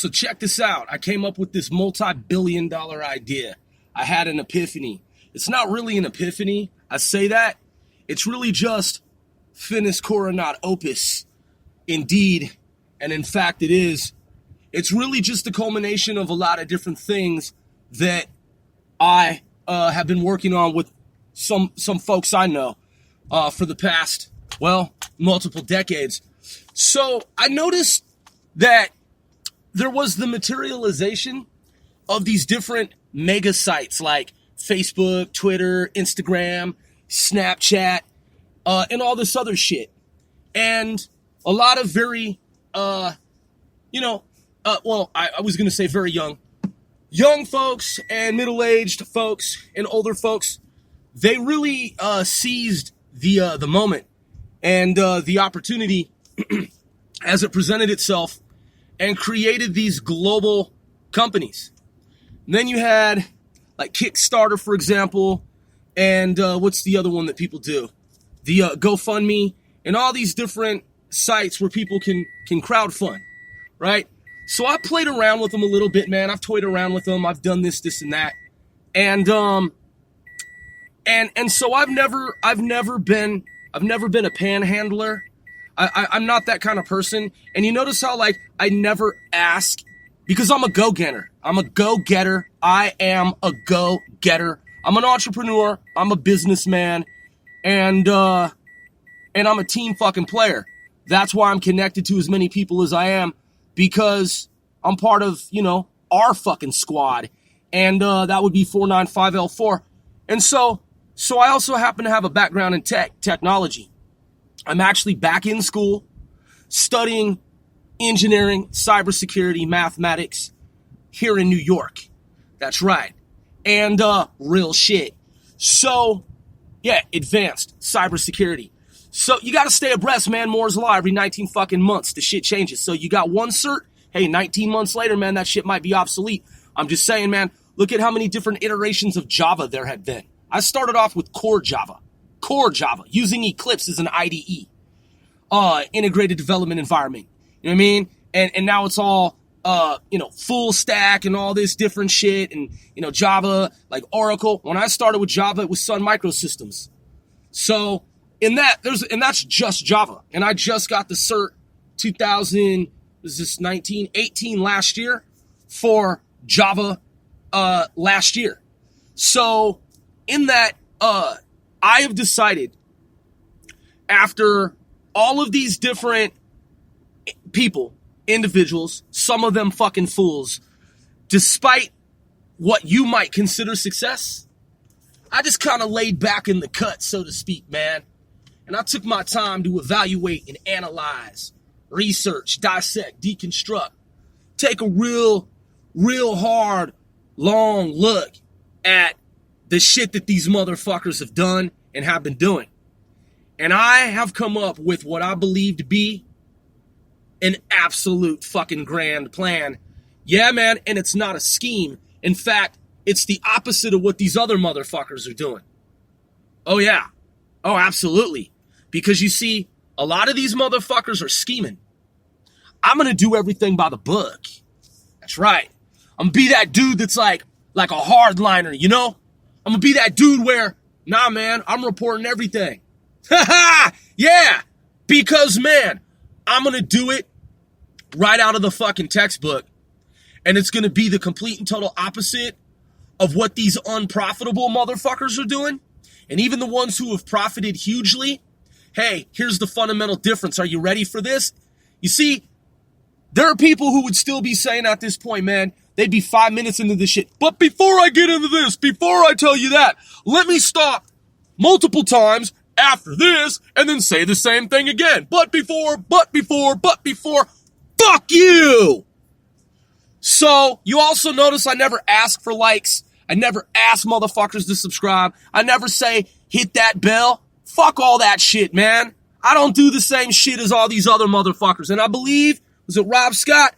So check this out. I came up with this multi-billion-dollar idea. I had an epiphany. It's not really an epiphany. I say that. It's really just finis coronat opus. Indeed, and in fact it is. It's really just the culmination of a lot of different things that I have been working on with some folks I know for the past, multiple decades. So I noticed that there was the materialization of these different mega sites like Facebook, Twitter, Instagram, Snapchat, and all this other shit. And a lot of very, I was going to say very young folks and middle-aged folks and older folks, they really seized the moment and the opportunity as it presented itself and created these global companies. And then you had like Kickstarter, for example, and what's the other one that people do? The GoFundMe and all these different sites where people can crowdfund, right? So I played around with them a little bit, man. I've toyed around with them. I've done this and that. And so I've never been a panhandler. I'm not that kind of person. And you notice how like I never ask because I'm a go-getter. I'm a go-getter. I am a go-getter. I'm an entrepreneur. I'm a businessman. And I'm a team fucking player. That's why I'm connected to as many people as I am, because I'm part of, our fucking squad. And that would be 495L4. And so I also happen to have a background in technology. I'm actually back in school studying engineering, cybersecurity, mathematics here in New York. That's right. And real shit. So, yeah, advanced cybersecurity. So you got to stay abreast, man. Moore's Law, every 19 fucking months, the shit changes. So you got one cert. Hey, 19 months later, man, that shit might be obsolete. I'm just saying, man, look at how many different iterations of Java there have been. I started off with core Java, using Eclipse as an IDE, integrated development environment. You know what I mean? And now it's all, full stack and all this different shit and, Java, like Oracle. When I started with Java, it was Sun Microsystems. So, that's just Java. And I just got the cert 18 last year for Java last year. So in that, I have decided after all of these different people, individuals, some of them fucking fools, despite what you might consider success, I just kind of laid back in the cut, so to speak, man. And I took my time to evaluate and analyze, research, dissect, deconstruct, take a real hard, long look at the shit that these motherfuckers have done and have been doing. And I have come up with what I believe to be an absolute fucking grand plan. Yeah, man, and it's not a scheme. In fact, it's the opposite of what these other motherfuckers are doing. Oh, yeah. Oh, absolutely. Because you see, a lot of these motherfuckers are scheming. I'm going to do everything by the book. That's right. I'm going to be that dude that's like a hardliner, I'm going to be that dude where, nah, man, I'm reporting everything. Yeah. Because, man, I'm going to do it right out of the fucking textbook. And it's going to be the complete and total opposite of what these unprofitable motherfuckers are doing. And even the ones who have profited hugely. Hey, here's the fundamental difference. Are you ready for this? You see, there are people who would still be saying at this point, man, they'd be 5 minutes into this shit. But before I get into this, before I tell you that, let me stop multiple times after this and then say the same thing again. But before, fuck you! So, you also notice I never ask for likes. I never ask motherfuckers to subscribe. I never say, hit that bell. Fuck all that shit, man. I don't do the same shit as all these other motherfuckers. And I believe, was it Rob Scott?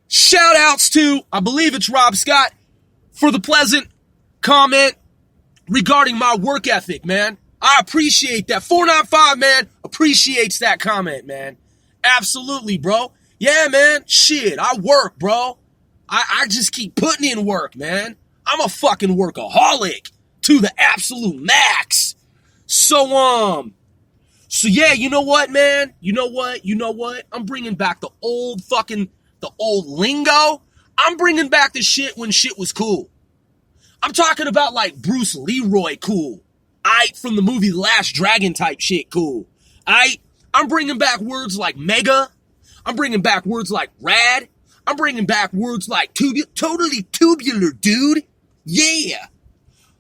Shout outs to, I believe it's Rob Scott, for the pleasant comment regarding my work ethic, man. I appreciate that. 495, man, appreciates that comment, man. Absolutely, bro. Yeah, man, shit, I work, bro. I just keep putting in work, man. I'm a fucking workaholic to the absolute max. So yeah, you know what, man? You know what? I'm bringing back the old lingo. I'm bringing back the shit when shit was cool. I'm talking about like Bruce Leroy cool. From the movie Last Dragon type shit cool. I'm bringing back words like mega. I'm bringing back words like rad. I'm bringing back words like totally tubular, dude. Yeah.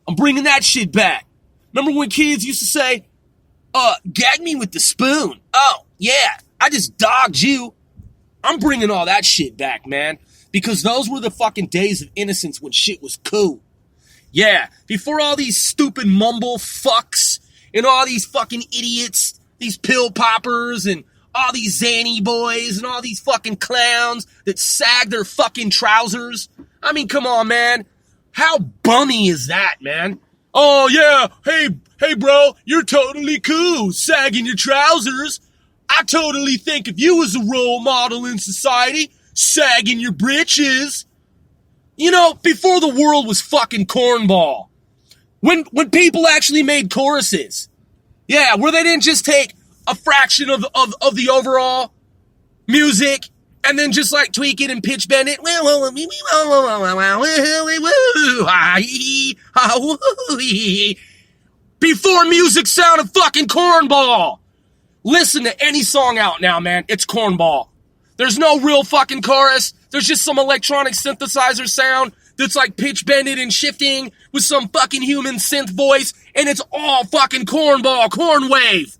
I'm bringing that shit back. Remember when kids used to say, gag me with the spoon. Oh, yeah, I just dogged you. I'm bringing all that shit back, man. Because those were the fucking days of innocence when shit was cool. Yeah, before all these stupid mumble fucks and all these fucking idiots, these pill poppers and all these zany boys and all these fucking clowns that sag their fucking trousers. I mean, come on, man. How bummy is that, man? Oh, yeah, hey, bro, you're totally cool, sagging your trousers. I totally think if you was a role model in society, sagging your britches. You know, before the world was fucking cornball. When people actually made choruses. Yeah, where they didn't just take a fraction of the overall music and then just like tweak it and pitch bend it. Before music sounded fucking cornball. Listen to any song out now, man. It's cornball. There's no real fucking chorus. There's just some electronic synthesizer sound that's like pitch bended and shifting with some fucking human synth voice, and it's all fucking cornball, corn wave.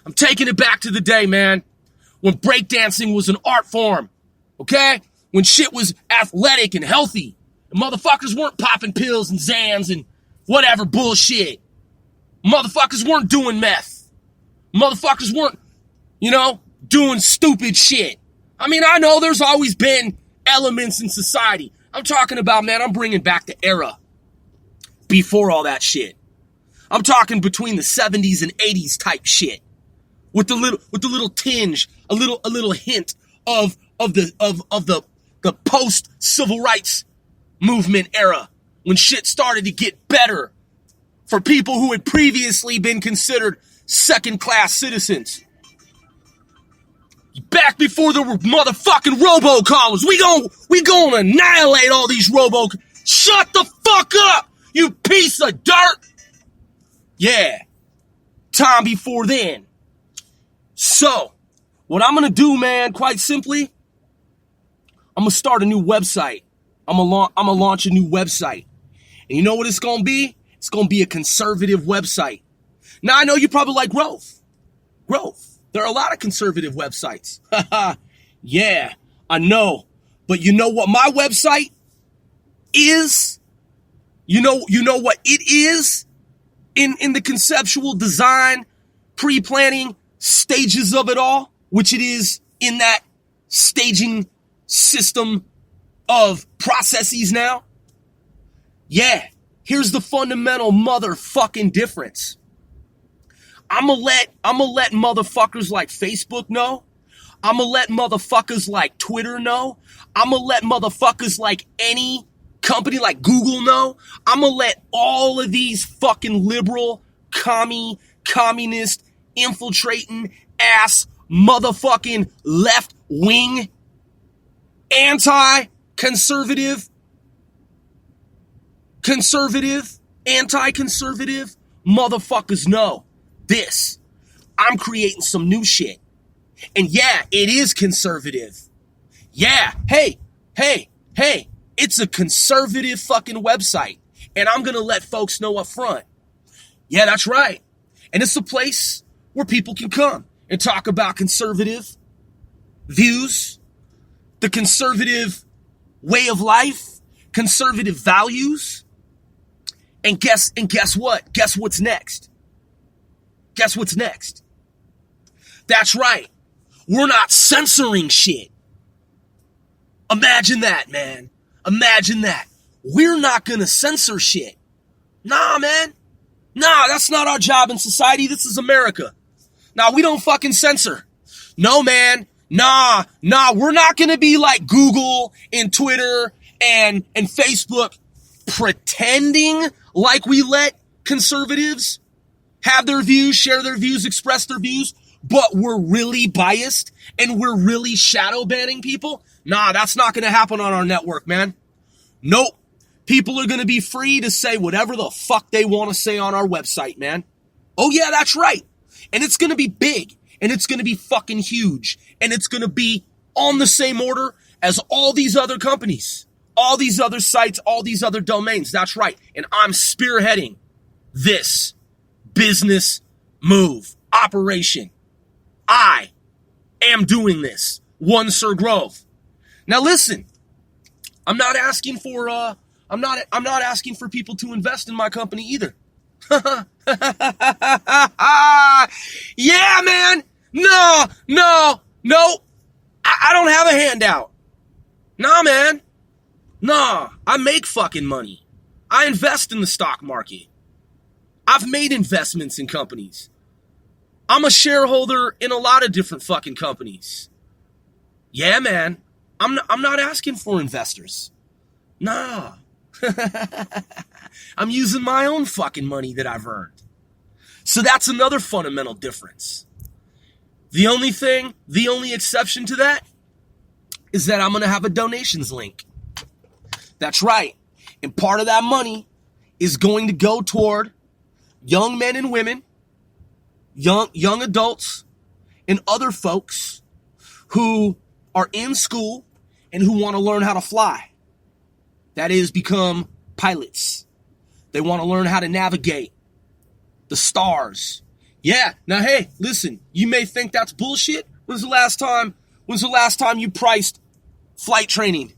I'm taking it back to the day, man, when breakdancing was an art form, okay? When shit was athletic and healthy, and motherfuckers weren't popping pills and Xans and whatever bullshit. Motherfuckers weren't doing meth. Motherfuckers weren't, doing stupid shit. I mean, I know there's always been elements in society. I'm talking about, man, I'm bringing back the era before all that shit. I'm talking between the 70s and 80s type shit. With the little tinge, a little hint of the post civil rights movement era, when shit started to get better for people who had previously been considered second-class citizens. Back before there were motherfucking robocallers. We gonna annihilate all these Shut the fuck up, you piece of dirt. Yeah. Time before then. So, what I'm gonna do, man, quite simply, I'm gonna start a new website. I'm gonna launch a new website. And you know what it's gonna be? It's gonna be a conservative website. Now, I know you probably like growth. There are a lot of conservative websites. Yeah, I know. But you know what my website is? You know what it is in the conceptual design, pre-planning stages of it all, which it is in that staging system of processes now? Yeah, here's the fundamental motherfucking difference. I'm gonna let motherfuckers like Facebook know. I'm gonna let motherfuckers like Twitter know. I'm gonna let motherfuckers like any company like Google know. I'm gonna let all of these fucking liberal, communist, infiltrating ass motherfucking left wing, anti-conservative, anti-conservative motherfuckers know this. I'm creating some new shit. And yeah, it is conservative. Yeah, hey, it's a conservative fucking website. And I'm gonna let folks know up front. Yeah, that's right. And it's a place where people can come and talk about conservative views, the conservative way of life, conservative values. And guess what? Guess what's next? Guess what's next? That's right. We're not censoring shit. Imagine that, man. Imagine that. We're not gonna censor shit. Nah, man. Nah, that's not our job in society. This is America. Nah, we don't fucking censor. No, man. Nah, we're not gonna be like Google and Twitter and Facebook pretending like we let conservatives have their views, share their views, express their views, but we're really biased and we're really shadow banning people? Nah, that's not going to happen on our network, man. Nope. People are going to be free to say whatever the fuck they want to say on our website, man. Oh yeah, that's right. And it's going to be big, and it's going to be fucking huge, and it's going to be on the same order as all these other companies, all these other sites, all these other domains. That's right. And I'm spearheading this business move, operation. I am doing this. One Sir Grove. Now listen, I'm not asking for I'm not asking for people to invest in my company either. Yeah, man. No. I don't have a handout. Nah, man. Nah, I make fucking money. I invest in the stock market. I've made investments in companies. I'm a shareholder in a lot of different fucking companies. Yeah, man. I'm not asking for investors. Nah. I'm using my own fucking money that I've earned. So that's another fundamental difference. The only exception to that is that I'm going to have a donations link. That's right. And part of that money is going to go toward young men and women, young adults, and other folks who are in school and who want to learn how to fly. That is, become pilots. They want to learn how to navigate the stars. Yeah. Now, hey, listen, you may think that's bullshit. When's the last time you priced flight training?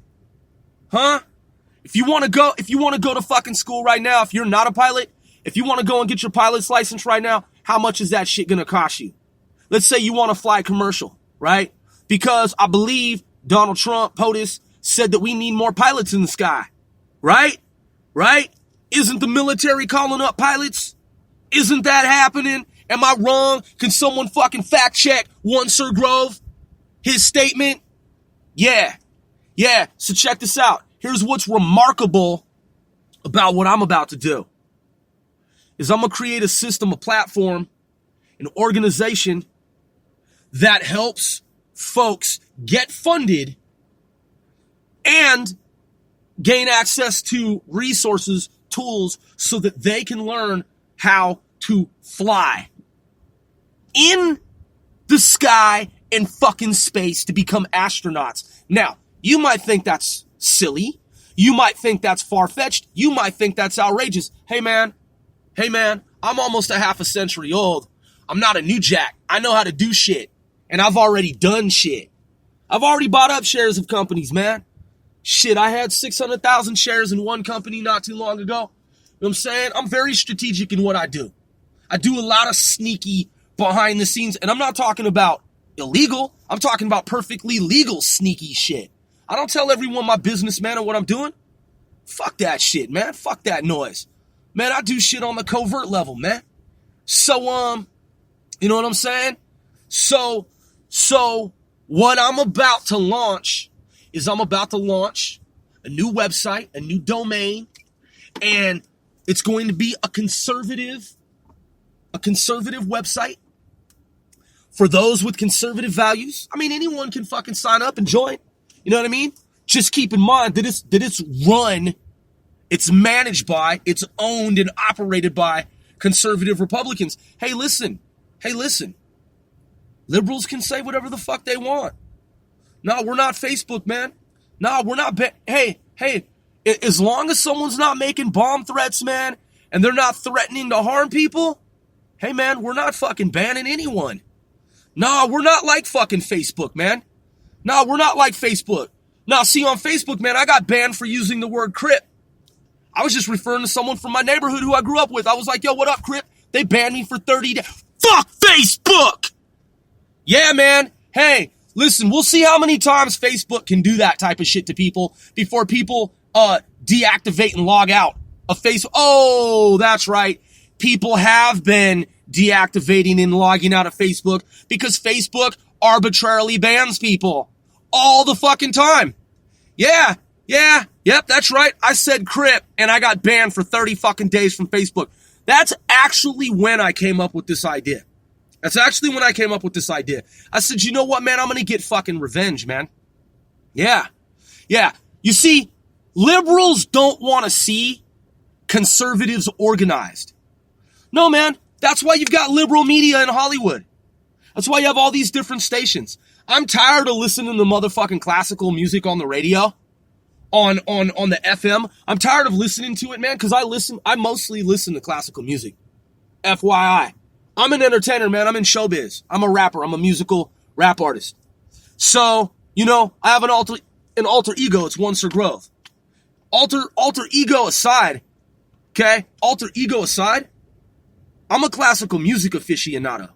Huh? If you want to go to fucking school right now, if you're not a pilot, if you want to go and get your pilot's license right now, how much is that shit going to cost you? Let's say you want to fly commercial, right? Because I believe Donald Trump, POTUS, said that we need more pilots in the sky, right? Right? Isn't the military calling up pilots? Isn't that happening? Am I wrong? Can someone fucking fact check One Sir Grove? His statement? Yeah. So check this out. Here's what's remarkable about what I'm about to do. Is I'm going to create a system, a platform, an organization that helps folks get funded and gain access to resources, tools, so that they can learn how to fly in the sky and fucking space to become astronauts. Now, you might think that's silly. You might think that's far-fetched. You might think that's outrageous. Hey man, I'm almost a half a century old. I'm not a new jack. I know how to do shit. And I've already done shit. I've already bought up shares of companies, man. Shit, I had 600,000 shares in one company not too long ago. You know what I'm saying? I'm very strategic in what I do. I do a lot of sneaky behind the scenes, and I'm not talking about illegal. I'm talking about perfectly legal sneaky shit. I don't tell everyone my business, man, or what I'm doing. Fuck that shit, man. Fuck that noise. Man, I do shit on the covert level, man. So, you know what I'm saying? So what I'm about to launch is I'm about to launch a new website, a new domain, and it's going to be a conservative website for those with conservative values. I mean, anyone can fucking sign up and join. You know what I mean? Just keep in mind that it's managed by, it's owned and operated by conservative Republicans. Hey, listen. Liberals can say whatever the fuck they want. No, we're not Facebook, man. No, we're not. Hey, as long as someone's not making bomb threats, man, and they're not threatening to harm people, hey, man, we're not fucking banning anyone. No, we're not like fucking Facebook, man. No, we're not like Facebook. No, see, on Facebook, man, I got banned for using the word Crip. I was just referring to someone from my neighborhood who I grew up with. I was like, yo, what up, Crip? They banned me for 30 days. Fuck Facebook! Yeah, man. Hey, listen, we'll see how many times Facebook can do that type of shit to people before people deactivate and log out of Facebook. Oh, that's right. People have been deactivating and logging out of Facebook because Facebook arbitrarily bans people all the fucking time. Yep, that's right. I said Crip, and I got banned for 30 fucking days from Facebook. That's actually when I came up with this idea. I said, you know what, man? I'm going to get fucking revenge, man. Yeah. You see, liberals don't want to see conservatives organized. No, man. That's why you've got liberal media in Hollywood. That's why you have all these different stations. I'm tired of listening to motherfucking classical music on the radio, on the FM. I'm tired of listening to it, man, because I mostly listen to classical music. FYI. I'm an entertainer, man. I'm in showbiz. I'm a rapper. I'm a musical rap artist. So, you know, I have an alter ego. It's one Sir Grove. Alter ego aside, okay? Alter ego aside, I'm a classical music aficionado.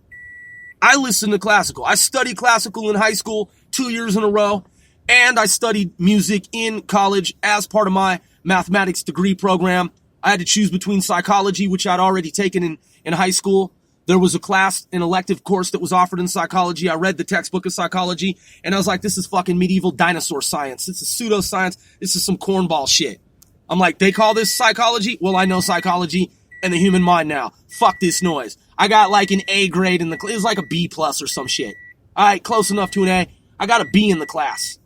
I listen to classical. I studied classical in high school 2 years in a row, and I studied music in college as part of my mathematics degree program. I had to choose between psychology, which I'd already taken in high school. There was a class, an elective course that was offered in psychology. I read the textbook of psychology, and I was like, this is fucking medieval dinosaur science. This is pseudoscience. This is some cornball shit. I'm like, they call this psychology? Well, I know psychology and the human mind now. Fuck this noise. I got like an A grade in the class. It was like a B plus or some shit. All right, close enough to an A. I got a B in the class.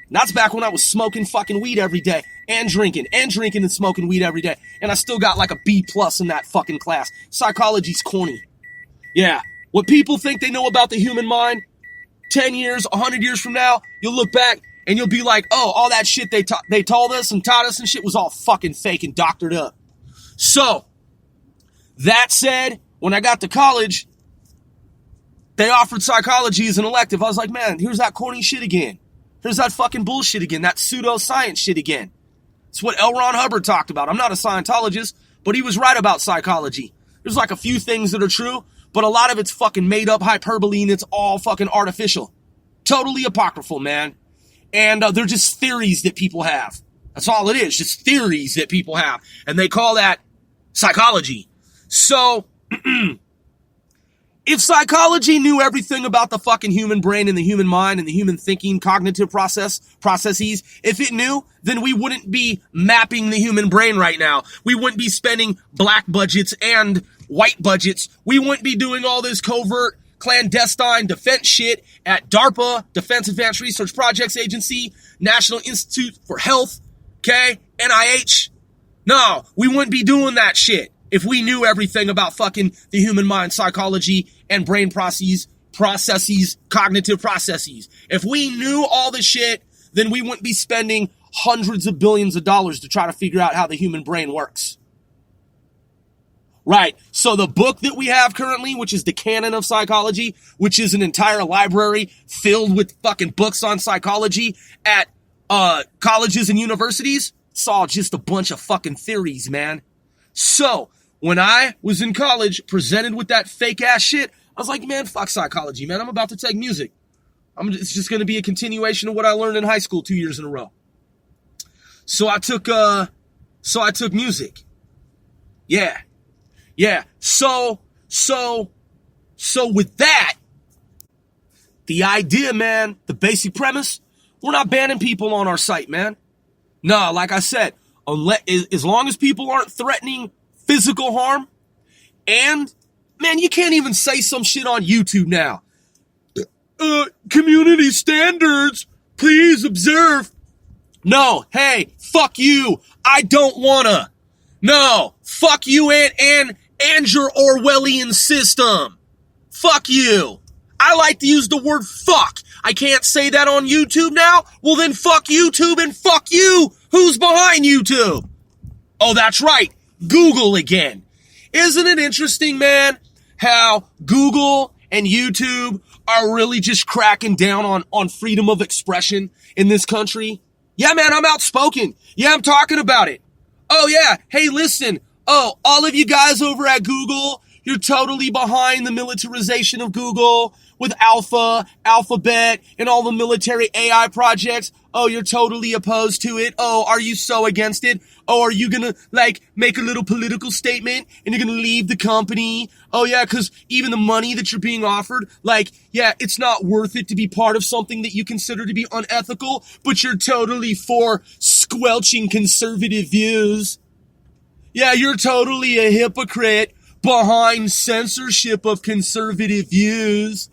And that's back when I was smoking fucking weed every day and drinking and smoking weed every day. And I still got like a B plus in that fucking class. Psychology's corny. Yeah. What people think they know about the human mind, 10 years, 100 years from now, you'll look back and you'll be like, oh, all that shit they told us and taught us and shit was all fucking fake and doctored up. So, that said, when I got to college, they offered psychology as an elective. I was like, man, here's that corny shit again. Here's that fucking bullshit again, that pseudoscience shit again. It's what L. Ron Hubbard talked about. I'm not a Scientologist, but he was right about psychology. There's like a few things that are true, but a lot of it's fucking made up hyperbole and it's all fucking artificial. Totally apocryphal, man. And they're just theories that people have. That's all it is, just theories that people have. And they call that psychology. So, if psychology knew everything about the fucking human brain and the human mind and the human thinking, cognitive processes, if it knew, then we wouldn't be mapping the human brain right now. We wouldn't be spending black budgets and white budgets. We wouldn't be doing all this covert, clandestine defense shit at DARPA, Defense Advanced Research Projects Agency, National Institute for Health, okay, NIH. No, we wouldn't be doing that shit if we knew everything about fucking the human mind, psychology, and brain processes, cognitive processes. If we knew all the shit, then we wouldn't be spending hundreds of billions of dollars to try to figure out how the human brain works. Right. So the book that we have currently, which is the Canon of Psychology, which is an entire library filled with fucking books on psychology at colleges and universities, it's all just a bunch of fucking theories, man. So when I was in college, presented with that fake ass shit, I was like, man, fuck psychology, man. I'm about to take music. It's just going to be a continuation of what I learned in high school 2 years in a row. So I took music. Yeah. So with that, the idea, man, the basic premise, we're not banning people on our site, man. No, like I said, as long as people aren't threatening physical harm, and, man, you can't even say some shit on YouTube now. Community standards, please observe. No, hey, fuck you. I don't wanna. No, fuck you and your Orwellian system. Fuck you. I like to use the word fuck. I can't say that on YouTube now? Well then fuck YouTube and fuck you. Who's behind YouTube? Oh, that's right. Google again. Isn't it interesting, man, how Google and YouTube are really just cracking down on freedom of expression in this country? Yeah, man, I'm outspoken. Yeah, I'm talking about it. Oh, yeah. Hey, listen. Oh, all of you guys over at Google, you're totally behind the militarization of Google. with Alphabet, and all the military AI projects. Oh, you're totally opposed to it. Oh, are you so against it? Oh, are you gonna, make a little political statement and you're gonna leave the company? Oh, yeah, because even the money that you're being offered, it's not worth it to be part of something that you consider to be unethical, but you're totally for squelching conservative views. Yeah, you're totally a hypocrite behind censorship of conservative views.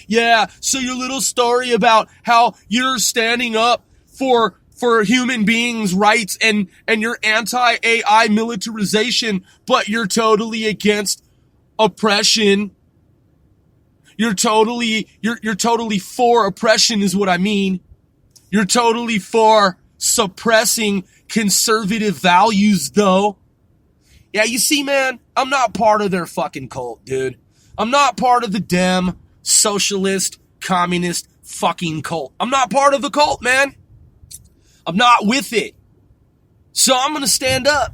Yeah, so your little story about how you're standing up for human beings' rights and you're anti-AI militarization, but you're totally against oppression. You're totally for oppression is what I mean. You're totally for suppressing conservative values, though. Yeah, you see, man, I'm not part of their fucking cult, dude. I'm not part of the Dem, socialist, communist fucking cult. I'm not part of the cult, man. I'm not with it. So I'm going to stand up,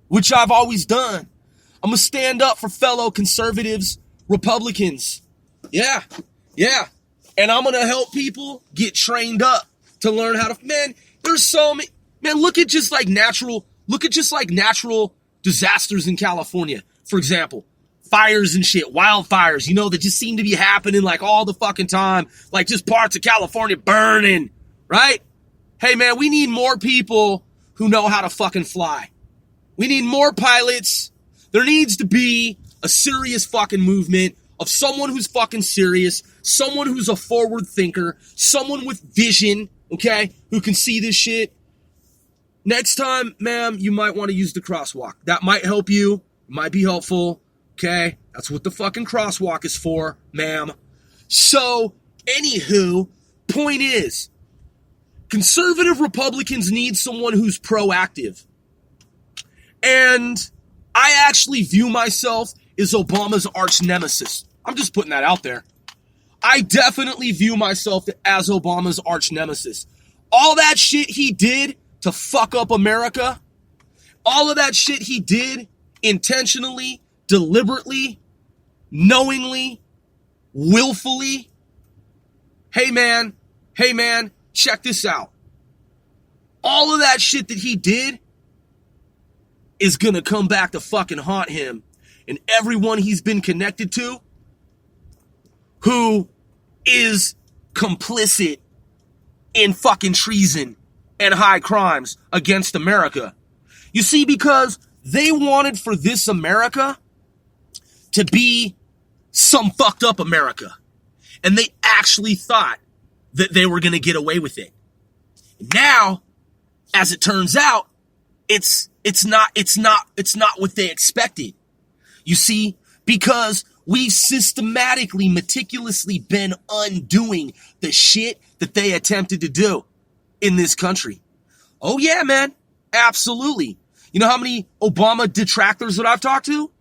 which I've always done. I'm going to stand up for fellow conservatives, Republicans. Yeah. And I'm going to help people get trained up to learn how to, man, there's so many, man, look at just like natural disasters in California, for example. Fires and shit, wildfires, that just seem to be happening all the fucking time. Just parts of California burning, right? Hey, man, we need more people who know how to fucking fly. We need more pilots. There needs to be a serious fucking movement of someone who's fucking serious, someone who's a forward thinker, someone with vision, okay, who can see this shit. Next time, ma'am, you might want to use the crosswalk. That might help you. It might be helpful. Okay? That's what the fucking crosswalk is for, ma'am. So, anywho, point is, conservative Republicans need someone who's proactive. And I actually view myself as Obama's arch nemesis. I'm just putting that out there. I definitely view myself as Obama's arch nemesis. All that shit he did to fuck up America, all of that shit he did intentionally, deliberately, knowingly, willfully. Hey man, check this out. All of that shit that he did is gonna come back to fucking haunt him and everyone he's been connected to who is complicit in fucking treason and high crimes against America. You see, because they wanted for this America to be some fucked up America. And they actually thought that they were going to get away with it. Now, as it turns out, it's not what they expected. You see, because we've systematically, meticulously been undoing the shit that they attempted to do in this country. Oh yeah, man. Absolutely. You know how many Obama detractors that I've talked to?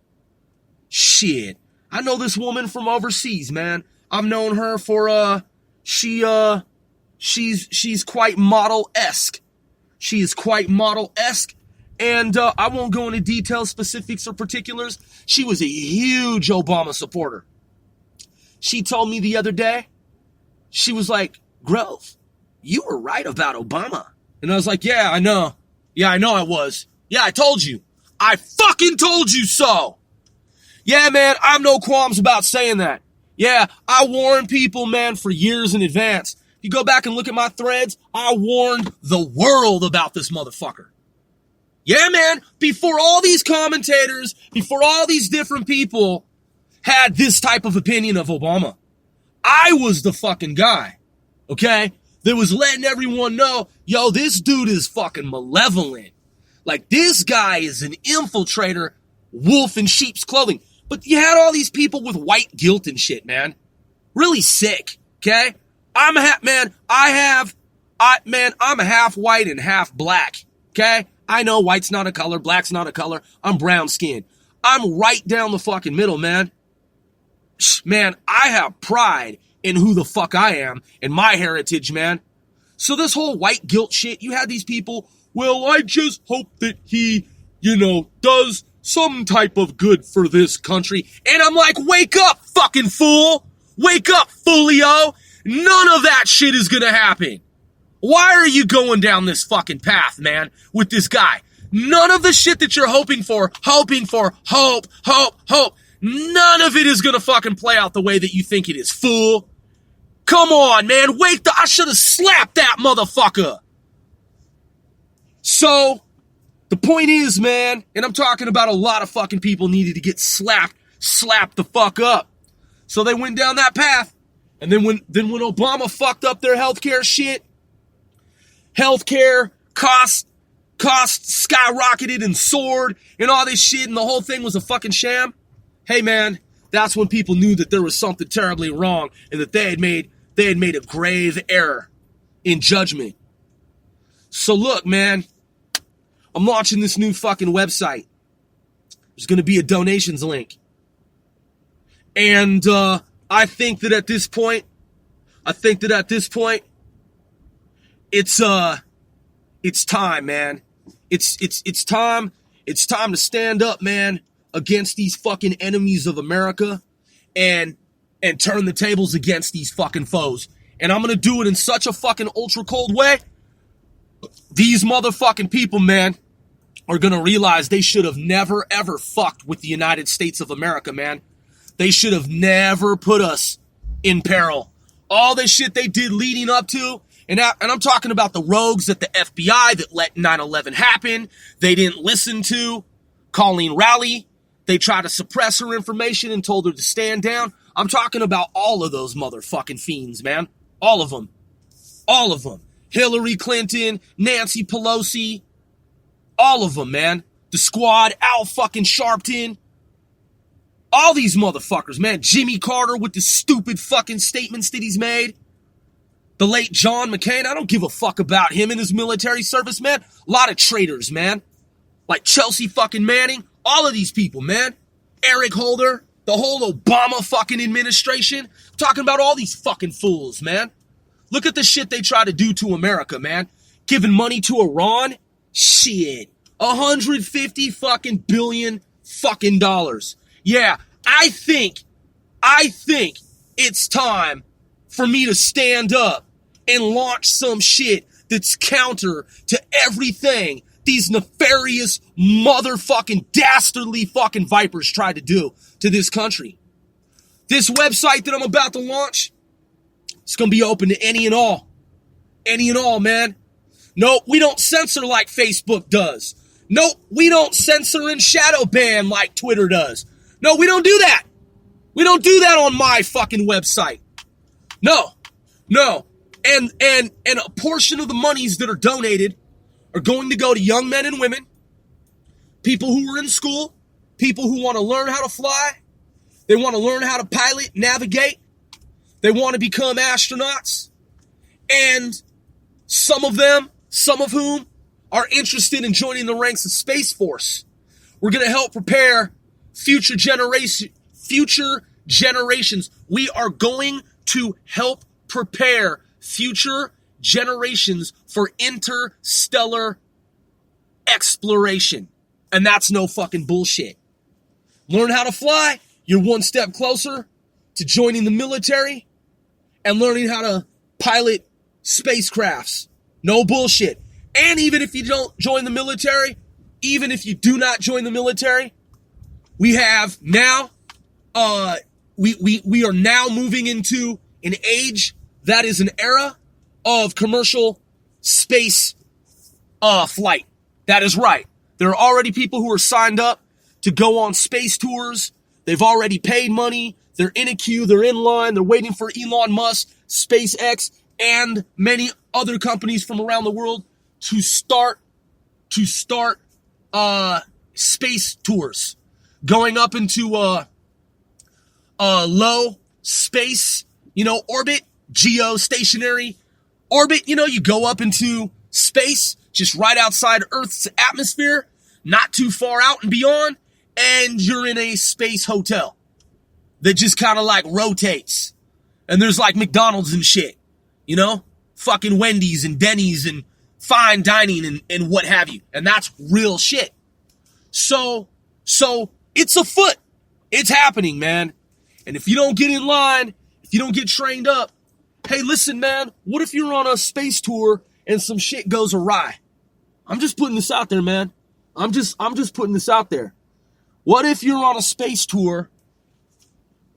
Shit. I know this woman from overseas, man. I've known her for, she's quite model-esque. She is quite model-esque. And I won't go into details, specifics, or particulars. She was a huge Obama supporter. She told me the other day, she was like, Grove, you were right about Obama. And I was like, yeah, I know. Yeah, I know I was. Yeah, I told you. I fucking told you so. Yeah, man, I have no qualms about saying that. Yeah, I warned people, man, for years in advance. If you go back and look at my threads, I warned the world about this motherfucker. Yeah, man, before all these commentators, before all these different people had this type of opinion of Obama, I was the fucking guy, okay, that was letting everyone know, yo, this dude is fucking malevolent. Like, this guy is an infiltrator, wolf in sheep's clothing. But you had all these people with white guilt and shit, man. Really sick, okay? I'm a half white and half black, okay? I know white's not a color, black's not a color. I'm brown skinned. I'm right down the fucking middle, man. Man, I have pride in who the fuck I am and my heritage, man. So this whole white guilt shit, you had these people, well, I just hope that he, does some type of good for this country. And I'm like, wake up, fucking fool. Wake up, foolio. None of that shit is gonna happen. Why are you going down this fucking path, man, with this guy? None of the shit that you're hoping for, hope. None of it is gonna fucking play out the way that you think it is, fool. Come on, man, I should have slapped that motherfucker. So, the point is, man, and I'm talking about a lot of fucking people needed to get slapped the fuck up. So they went down that path. And then when Obama fucked up their healthcare shit, healthcare costs skyrocketed and soared and all this shit, and the whole thing was a fucking sham. Hey, man, that's when people knew that there was something terribly wrong and that they had made a grave error in judgment. So look, man, I'm launching this new fucking website. There's going to be a donations link. And I think that at this point, it's time, man. It's time to stand up, man, against these fucking enemies of America and turn the tables against these fucking foes. And I'm gonna do it in such a fucking ultra cold way. These motherfucking people, man, are gonna realize they should have never ever fucked with the United States of America, man. They should have never put us in peril. All the shit they did leading up to, and I'm talking about the rogues at the FBI that let 9/11 happen. They didn't listen to Colleen Rowley. They tried to suppress her information and told her to stand down. I'm talking about all of those motherfucking fiends, man. All of them. All of them. Hillary Clinton, Nancy Pelosi, all of them, man. The squad, Al fucking Sharpton. All these motherfuckers, man. Jimmy Carter with the stupid fucking statements that he's made. The late John McCain, I don't give a fuck about him and his military service, man. A lot of traitors, man. Like Chelsea fucking Manning. All of these people, man. Eric Holder. The whole Obama fucking administration. I'm talking about all these fucking fools, man. Look at the shit they try to do to America, man. Giving money to Iran. Shit. 150 fucking billion fucking dollars. Yeah, I think it's time for me to stand up and launch some shit that's counter to everything these nefarious motherfucking dastardly fucking vipers tried to do to this country. This website that I'm about to launch, it's going to be open to any and all. Any and all, man. No, we don't censor like Facebook does. No, we don't censor and shadow ban like Twitter does. No, we don't do that. We don't do that on my fucking website. No. And a portion of the monies that are donated are going to go to young men and women, people who are in school, people who want to learn how to fly. They want to learn how to pilot, navigate. They want to become astronauts. And some of whom are interested in joining the ranks of Space Force. We're going to help prepare future generations. We are going to help prepare future generations for interstellar exploration. And that's no fucking bullshit. Learn how to fly. You're one step closer to joining the military and learning how to pilot spacecrafts. No bullshit. And even if you don't join the military, even if you do not join the military, we have now, we are now moving into an age that is an era of commercial space flight. That is right. There are already people who are signed up to go on space tours. They've already paid money. They're in a queue. They're in line. They're waiting for Elon Musk, SpaceX, and many other companies from around the world to start space tours, going up into low space, orbit, geostationary orbit. You go up into space, just right outside Earth's atmosphere, not too far out and beyond, and you're in a space hotel that just kind of like rotates. And there's like McDonald's and shit, fucking Wendy's and Denny's and fine dining and what have you. And that's real shit. So it's afoot. It's happening, man. And if you don't get in line, if you don't get trained up, hey, listen, man, what if you're on a space tour and some shit goes awry? I'm just putting this out there, man. I'm just putting this out there. What if you're on a space tour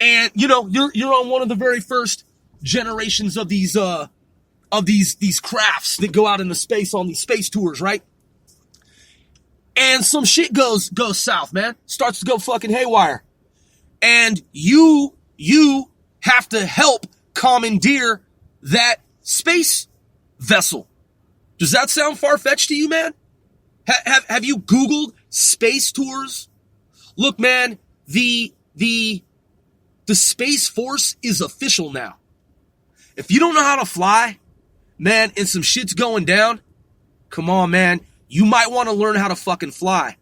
and, you know, you're on one of the very first generations of these crafts that go out into space on these space tours, right? And some shit goes south, man. Starts to go fucking haywire. And you have to help commandeer that space vessel. Does that sound far-fetched to you, man? Have you Googled space tours? Look, man, the Space Force is official now. If you don't know how to fly, man, and some shit's going down, come on, man, you might want to learn how to fucking fly.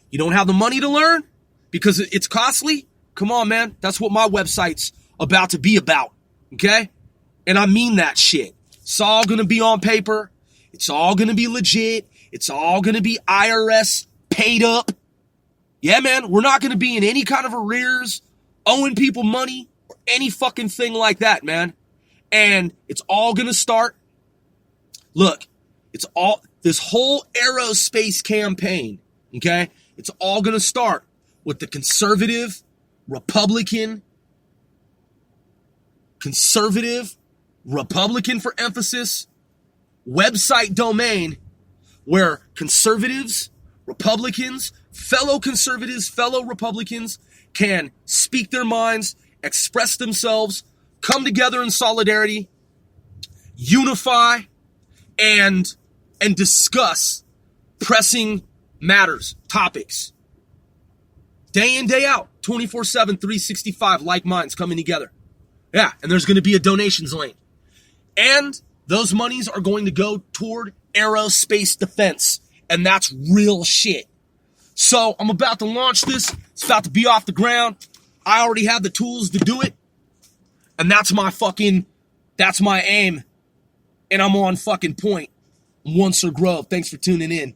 You don't have the money to learn because it's costly? Come on, man, that's what my website's about to be about, okay? And I mean that shit. It's all going to be on paper. It's all going to be legit. It's all going to be IRS paid up. Yeah, man, we're not going to be in any kind of arrears, owing people money, or any fucking thing like that, man. And it's all going to start. Look, this whole aerospace campaign, okay? It's all going to start with the conservative, Republican for emphasis, website domain where conservatives, Republicans, fellow conservatives, fellow Republicans can speak their minds, express themselves, come together in solidarity, unify, and discuss pressing matters, topics. Day in, day out, 24/7, 365, like minds coming together. Yeah, and there's going to be a donations link. And those monies are going to go toward aerospace defense. And that's real shit. So I'm about to launch this. It's about to be off the ground. I already have the tools to do it. And that's my aim. And I'm on fucking point. I'm One Sir Grove. Thanks for tuning in.